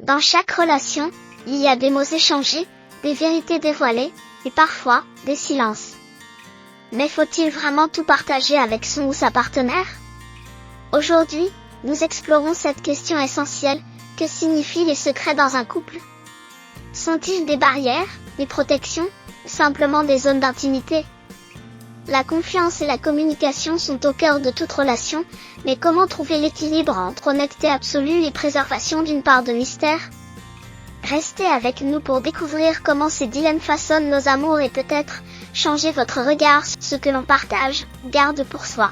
Dans chaque relation, il y a des mots échangés, des vérités dévoilées, et parfois, des silences. Mais faut-il vraiment tout partager avec son ou sa partenaire? Aujourd'hui, nous explorons cette question essentielle: que signifient les secrets dans un couple? Sont-ils des barrières, des protections, ou simplement des zones d'intimité? La confiance et la communication sont au cœur de toute relation, mais comment trouver l'équilibre entre honnêteté absolue et préservation d'une part de mystère? Restez avec nous pour découvrir comment ces dilemmes façonnent nos amours et peut-être changer votre regard sur ce que l'on partage, garde pour soi.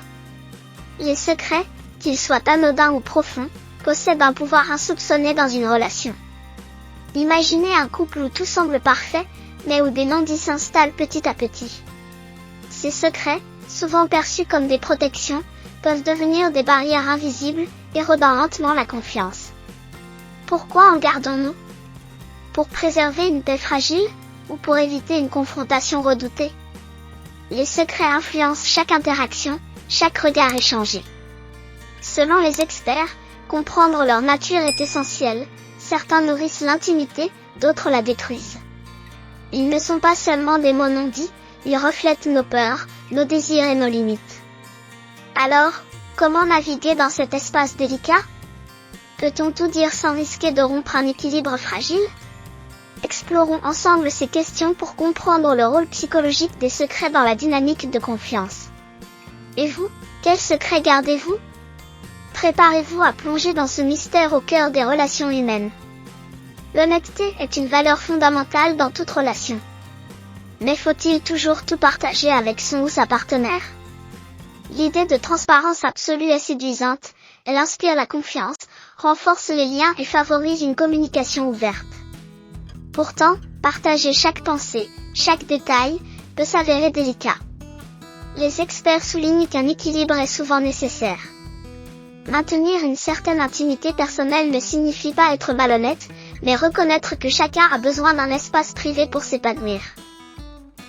Les secrets, qu'ils soient anodins ou profonds, possèdent un pouvoir insoupçonné dans une relation. Imaginez un couple où tout semble parfait, mais où des non-dits s'installent petit à petit. Ces secrets, souvent perçus comme des protections, peuvent devenir des barrières invisibles, érodant lentement la confiance. Pourquoi en gardons-nous? Pour préserver une paix fragile, ou pour éviter une confrontation redoutée? Les secrets influencent chaque interaction, chaque regard échangé. Selon les experts, comprendre leur nature est essentiel. Certains nourrissent l'intimité, d'autres la détruisent. Ils ne sont pas seulement des mots non dits, ils reflètent nos peurs, nos désirs et nos limites. Alors, comment naviguer dans cet espace délicat? Peut-on tout dire sans risquer de rompre un équilibre fragile? Explorons ensemble ces questions pour comprendre le rôle psychologique des secrets dans la dynamique de confiance. Et vous, quels secrets gardez-vous? Préparez-vous à plonger dans ce mystère au cœur des relations humaines. L'honnêteté est une valeur fondamentale dans toute relation. Mais faut-il toujours tout partager avec son ou sa partenaire? L'idée de transparence absolue est séduisante, elle inspire la confiance, renforce les liens et favorise une communication ouverte. Pourtant, partager chaque pensée, chaque détail, peut s'avérer délicat. Les experts soulignent qu'un équilibre est souvent nécessaire. Maintenir une certaine intimité personnelle ne signifie pas être malhonnête, mais reconnaître que chacun a besoin d'un espace privé pour s'épanouir.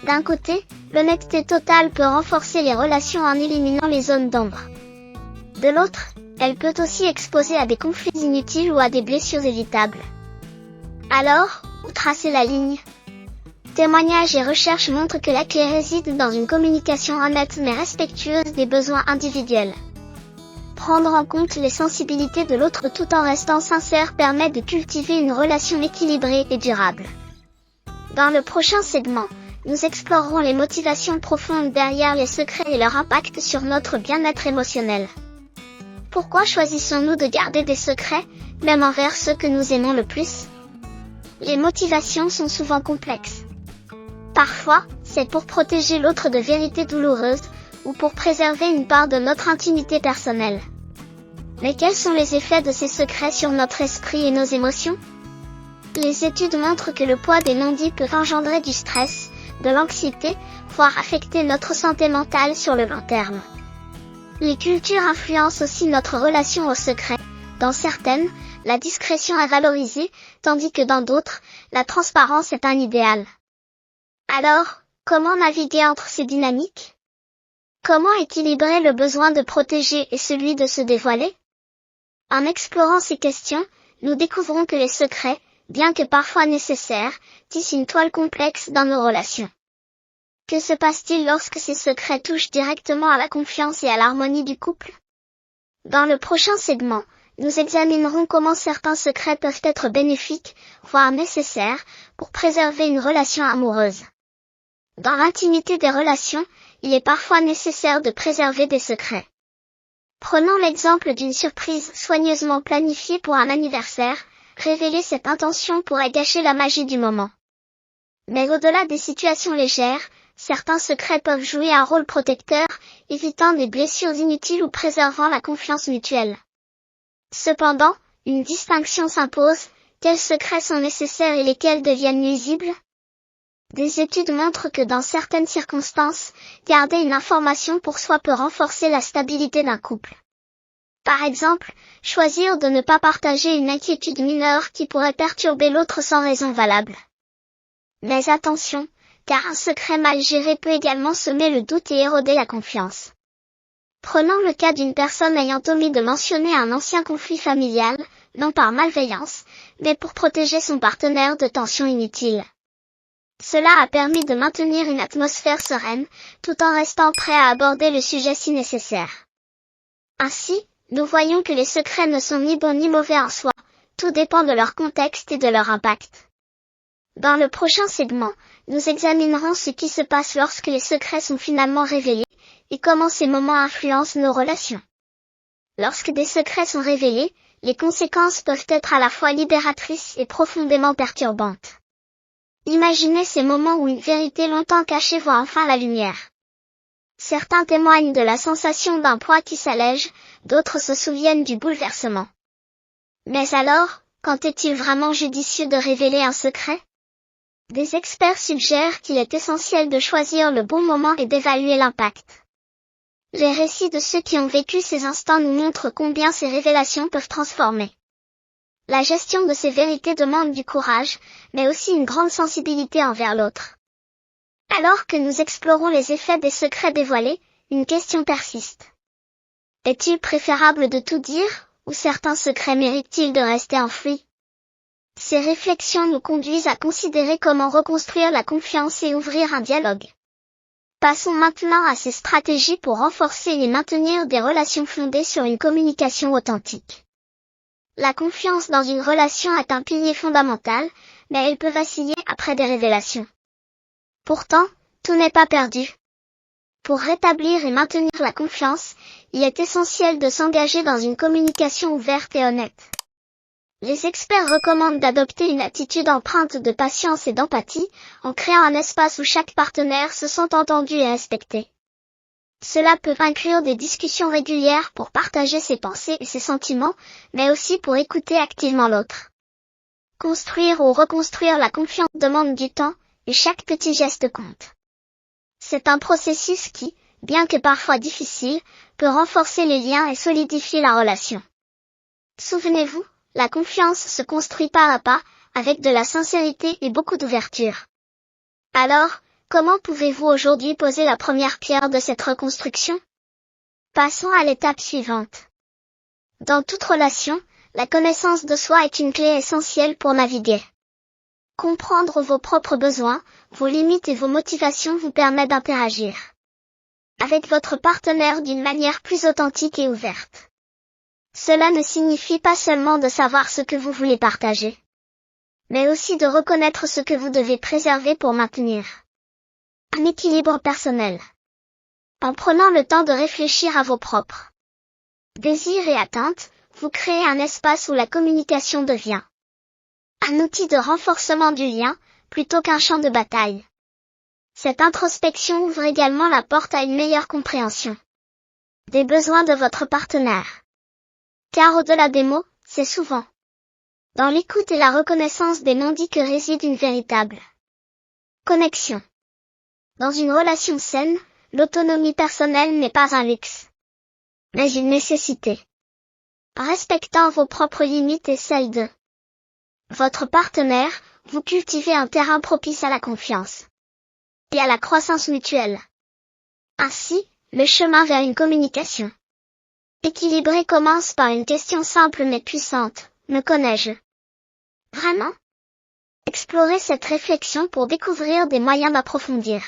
D'un côté, l'honnêteté totale peut renforcer les relations en éliminant les zones d'ombre. De l'autre, elle peut aussi exposer à des conflits inutiles ou à des blessures évitables. Alors, où tracer la ligne? Témoignages et recherches montrent que la clé réside dans une communication honnête mais respectueuse des besoins individuels. Prendre en compte les sensibilités de l'autre tout en restant sincère permet de cultiver une relation équilibrée et durable. Dans le prochain segment, nous explorerons les motivations profondes derrière les secrets et leur impact sur notre bien-être émotionnel. Pourquoi choisissons-nous de garder des secrets, même envers ceux que nous aimons le plus? Les motivations sont souvent complexes. Parfois, c'est pour protéger l'autre de vérités douloureuses, ou pour préserver une part de notre intimité personnelle. Mais quels sont les effets de ces secrets sur notre esprit et nos émotions? Les études montrent que le poids des non-dits peut engendrer du stress, de l'anxiété, voire affecter notre santé mentale sur le long terme. Les cultures influencent aussi notre relation aux secrets. Dans certaines, la discrétion est valorisée, tandis que dans d'autres, la transparence est un idéal. Alors, comment naviguer entre ces dynamiques? Comment équilibrer le besoin de protéger et celui de se dévoiler? En explorant ces questions, nous découvrons que les secrets, bien que parfois nécessaires, tissent une toile complexe dans nos relations. Que se passe-t-il lorsque ces secrets touchent directement à la confiance et à l'harmonie du couple? Dans le prochain segment, nous examinerons comment certains secrets peuvent être bénéfiques, voire nécessaires, pour préserver une relation amoureuse. Dans l'intimité des relations, il est parfois nécessaire de préserver des secrets. Prenons l'exemple d'une surprise soigneusement planifiée pour un anniversaire. Révéler cette intention pourrait gâcher la magie du moment. Mais au-delà des situations légères, certains secrets peuvent jouer un rôle protecteur, évitant des blessures inutiles ou préservant la confiance mutuelle. Cependant, une distinction s'impose: quels secrets sont nécessaires et lesquels deviennent nuisibles? Des études montrent que dans certaines circonstances, garder une information pour soi peut renforcer la stabilité d'un couple. Par exemple, choisir de ne pas partager une inquiétude mineure qui pourrait perturber l'autre sans raison valable. Mais attention, car un secret mal géré peut également semer le doute et éroder la confiance. Prenons le cas d'une personne ayant omis de mentionner un ancien conflit familial, non par malveillance, mais pour protéger son partenaire de tensions inutiles. Cela a permis de maintenir une atmosphère sereine, tout en restant prêt à aborder le sujet si nécessaire. Ainsi, nous voyons que les secrets ne sont ni bons ni mauvais en soi, tout dépend de leur contexte et de leur impact. Dans le prochain segment, nous examinerons ce qui se passe lorsque les secrets sont finalement révélés, et comment ces moments influencent nos relations. Lorsque des secrets sont révélés, les conséquences peuvent être à la fois libératrices et profondément perturbantes. Imaginez ces moments où une vérité longtemps cachée voit enfin la lumière. Certains témoignent de la sensation d'un poids qui s'allège, d'autres se souviennent du bouleversement. Mais alors, quand est-il vraiment judicieux de révéler un secret ? Des experts suggèrent qu'il est essentiel de choisir le bon moment et d'évaluer l'impact. Les récits de ceux qui ont vécu ces instants nous montrent combien ces révélations peuvent transformer. La gestion de ces vérités demande du courage, mais aussi une grande sensibilité envers l'autre. Alors que nous explorons les effets des secrets dévoilés, une question persiste. Est-il préférable de tout dire, ou certains secrets méritent-ils de rester enfouis ? Ces réflexions nous conduisent à considérer comment reconstruire la confiance et ouvrir un dialogue. Passons maintenant à ces stratégies pour renforcer et maintenir des relations fondées sur une communication authentique. La confiance dans une relation est un pilier fondamental, mais elle peut vaciller après des révélations. Pourtant, tout n'est pas perdu. Pour rétablir et maintenir la confiance, il est essentiel de s'engager dans une communication ouverte et honnête. Les experts recommandent d'adopter une attitude empreinte de patience et d'empathie, en créant un espace où chaque partenaire se sent entendu et respecté. Cela peut inclure des discussions régulières pour partager ses pensées et ses sentiments, mais aussi pour écouter activement l'autre. Construire ou reconstruire la confiance demande du temps, et chaque petit geste compte. C'est un processus qui, bien que parfois difficile, peut renforcer les liens et solidifier la relation. Souvenez-vous, la confiance se construit pas à pas, avec de la sincérité et beaucoup d'ouverture. Alors, comment pouvez-vous aujourd'hui poser la première pierre de cette reconstruction ? Passons à l'étape suivante. Dans toute relation, la connaissance de soi est une clé essentielle pour naviguer. Comprendre vos propres besoins, vos limites et vos motivations vous permet d'interagir avec votre partenaire d'une manière plus authentique et ouverte. Cela ne signifie pas seulement de savoir ce que vous voulez partager, mais aussi de reconnaître ce que vous devez préserver pour maintenir un équilibre personnel. En prenant le temps de réfléchir à vos propres désirs et attentes, vous créez un espace où la communication devient un outil de renforcement du lien, plutôt qu'un champ de bataille. Cette introspection ouvre également la porte à une meilleure compréhension des besoins de votre partenaire. Car au-delà des mots, c'est souvent dans l'écoute et la reconnaissance des non-dits que réside une véritable connexion. Dans une relation saine, l'autonomie personnelle n'est pas un luxe, mais une nécessité. En respectant vos propres limites et celles de votre partenaire, vous cultivez un terrain propice à la confiance et à la croissance mutuelle. Ainsi, le chemin vers une communication équilibrée commence par une question simple mais puissante. Me connais-je vraiment ? Explorez cette réflexion pour découvrir des moyens d'approfondir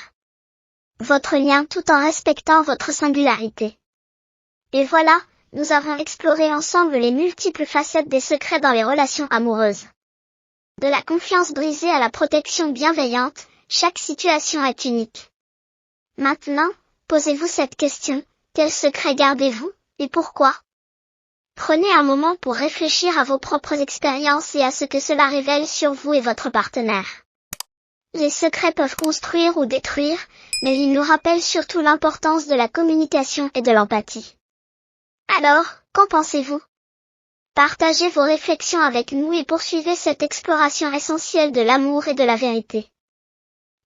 votre lien tout en respectant votre singularité. Et voilà, nous avons exploré ensemble les multiples facettes des secrets dans les relations amoureuses. De la confiance brisée à la protection bienveillante, chaque situation est unique. Maintenant, posez-vous cette question, quel secret gardez-vous, et pourquoi ? Prenez un moment pour réfléchir à vos propres expériences et à ce que cela révèle sur vous et votre partenaire. Les secrets peuvent construire ou détruire, mais ils nous rappellent surtout l'importance de la communication et de l'empathie. Alors, qu'en pensez-vous ? Partagez vos réflexions avec nous et poursuivez cette exploration essentielle de l'amour et de la vérité.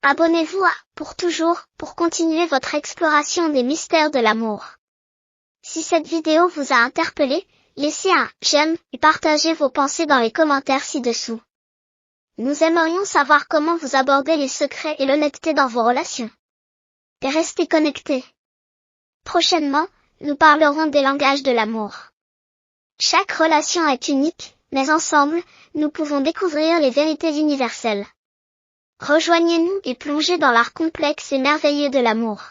Abonnez-vous à Pour Toujours pour continuer votre exploration des mystères de l'amour. Si cette vidéo vous a interpellé, laissez un j'aime et partagez vos pensées dans les commentaires ci-dessous. Nous aimerions savoir comment vous abordez les secrets et l'honnêteté dans vos relations. Et restez connectés. Prochainement, nous parlerons des langages de l'amour. Chaque relation est unique, mais ensemble, nous pouvons découvrir les vérités universelles. Rejoignez-nous et plongez dans l'art complexe et merveilleux de l'amour.